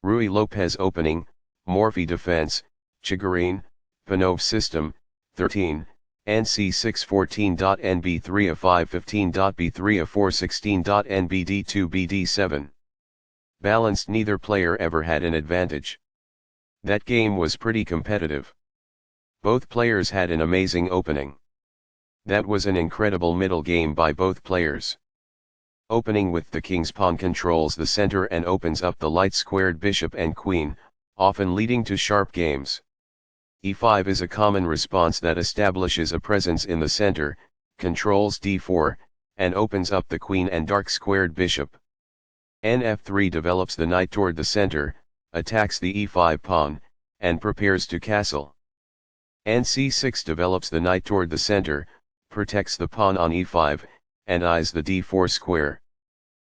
Rui Lopez opening, Morphy defense, Chigarine, Panov system, 13, NC6 14.NB3 of 5 15.B3 of 4 16.NBD2 BD7. Balanced, neither player ever had an advantage. That game was pretty competitive. Both players had an amazing opening. That was an incredible middle game by both players. Opening with the king's pawn controls the center and opens up the light-squared bishop and queen, often leading to sharp games. E5 is a common response that establishes a presence in the center, controls d4, and opens up the queen and dark-squared bishop. Nf3 develops the knight toward the center, attacks the e5 pawn, and prepares to castle. Nc6 develops the knight toward the center, protects the pawn on e5, and eyes the d4 square.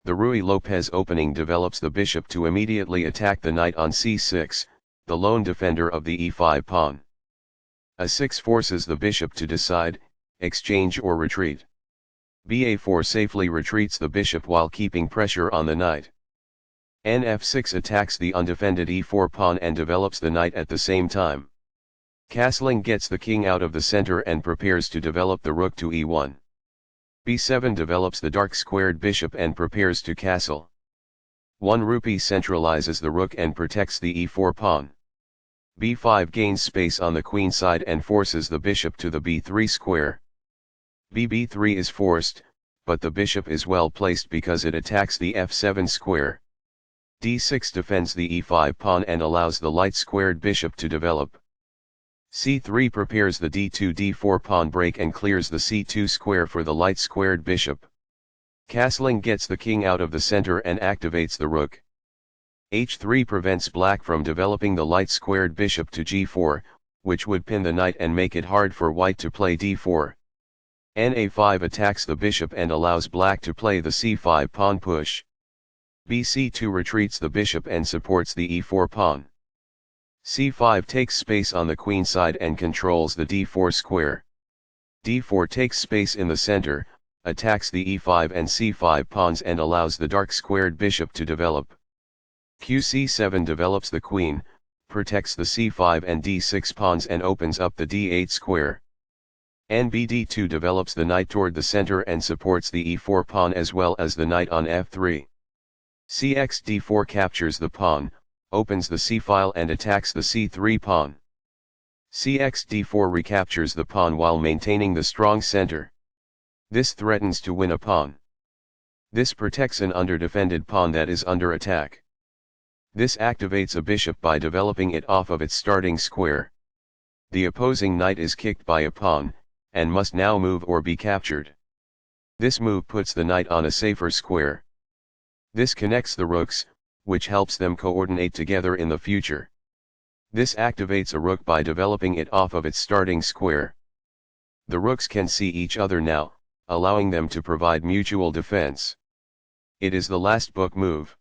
The Rui Lopez opening develops the bishop to immediately attack the knight on c6, the lone defender of the e5 pawn. A6 forces the bishop to decide, exchange or retreat. Ba4 safely retreats the bishop while keeping pressure on the knight. Nf6 attacks the undefended e4 pawn and develops the knight at the same time. Castling gets the king out of the center and prepares to develop the rook to e1. B7 develops the dark-squared bishop and prepares to castle. 1 rupee centralizes the rook and protects the e4 pawn. B5 gains space on the queen side and forces the bishop to the b3 square. B3 is forced, but the bishop is well placed because it attacks the f7 square. D6 defends the e5 pawn and allows the light-squared bishop to develop. C3 prepares the d2-d4 pawn break and clears the c2 square for the light-squared bishop. Castling gets the king out of the center and activates the rook. H3 prevents black from developing the light-squared bishop to g4, which would pin the knight and make it hard for white to play d4. Na5 attacks the bishop and allows black to play the c5 pawn push. Bc2 retreats the bishop and supports the e4 pawn. C5 takes space on the queen side and controls the d4 square. D4 takes space in the center, attacks the e5 and c5 pawns and allows the dark-squared bishop to develop. Qc7 develops the queen, protects the c5 and d6 pawns and opens up the d8 square. NBD2 develops the knight toward the center and supports the e4 pawn as well as the knight on f3. Cxd4 captures the pawn, opens the c-file and attacks the c3 pawn. Cxd4 recaptures the pawn while maintaining the strong center. This threatens to win a pawn. This protects an underdefended pawn that is under attack. This activates a bishop by developing it off of its starting square. The opposing knight is kicked by a pawn, and must now move or be captured. This move puts the knight on a safer square. This connects the rooks, which helps them coordinate together in the future. This activates a rook by developing it off of its starting square. The rooks can see each other now, allowing them to provide mutual defense. It is the last book move.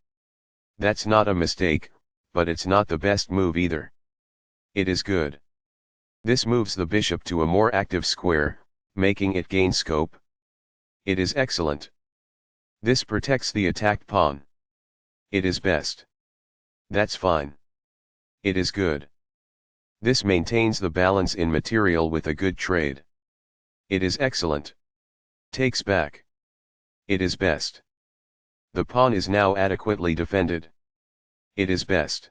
That's not a mistake, but it's not the best move either. It is good. This moves the bishop to a more active square, making it gain scope. It is excellent. This protects the attacked pawn. It is best. That's fine. It is good. This maintains the balance in material with a good trade. It is excellent. Takes back. It is best. The pawn is now adequately defended. It is best.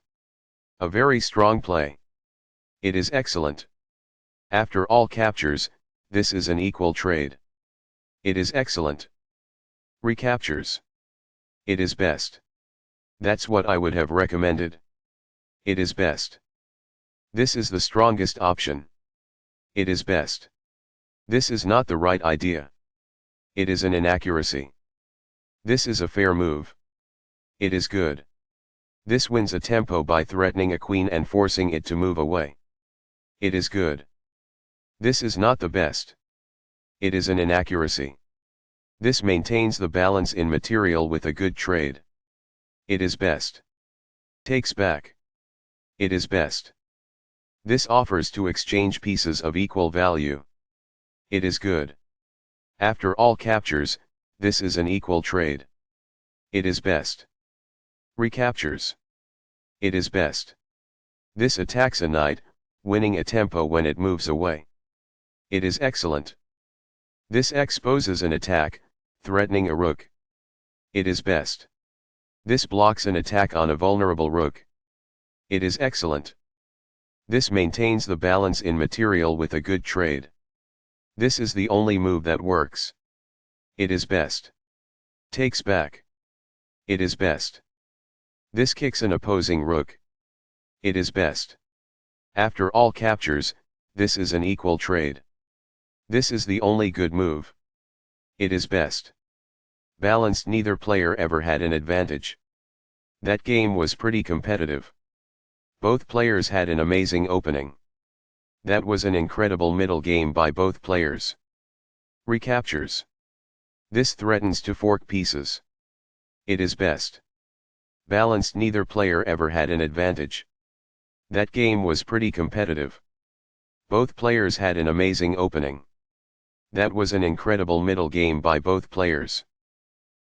A very strong play. It is excellent. After all captures, this is an equal trade. It is excellent. Recaptures. It is best. That's what I would have recommended. It is best. This is the strongest option. It is best. This is not the right idea. It is an inaccuracy. This is a fair move. It is good. This wins a tempo by threatening a queen and forcing it to move away. It is good. This is not the best. It is an inaccuracy. This maintains the balance in material with a good trade. It is best. Takes back. It is best. This offers to exchange pieces of equal value. It is good. After all captures, this is an equal trade. It is best. Recaptures. It is best. This attacks a knight, winning a tempo when it moves away. It is excellent. This exposes an attack, threatening a rook. It is best. This blocks an attack on a vulnerable rook. It is excellent. This maintains the balance in material with a good trade. This is the only move that works. It is best. Takes back. It is best. This kicks an opposing rook. It is best. After all captures, this is an equal trade. This is the only good move. It is best. Balanced, neither player ever had an advantage. That game was pretty competitive. Both players had an amazing opening. That was an incredible middle game by both players. Recaptures. This threatens to fork pieces. It is best. Balanced, neither player ever had an advantage. That game was pretty competitive. Both players had an amazing opening. That was an incredible middle game by both players.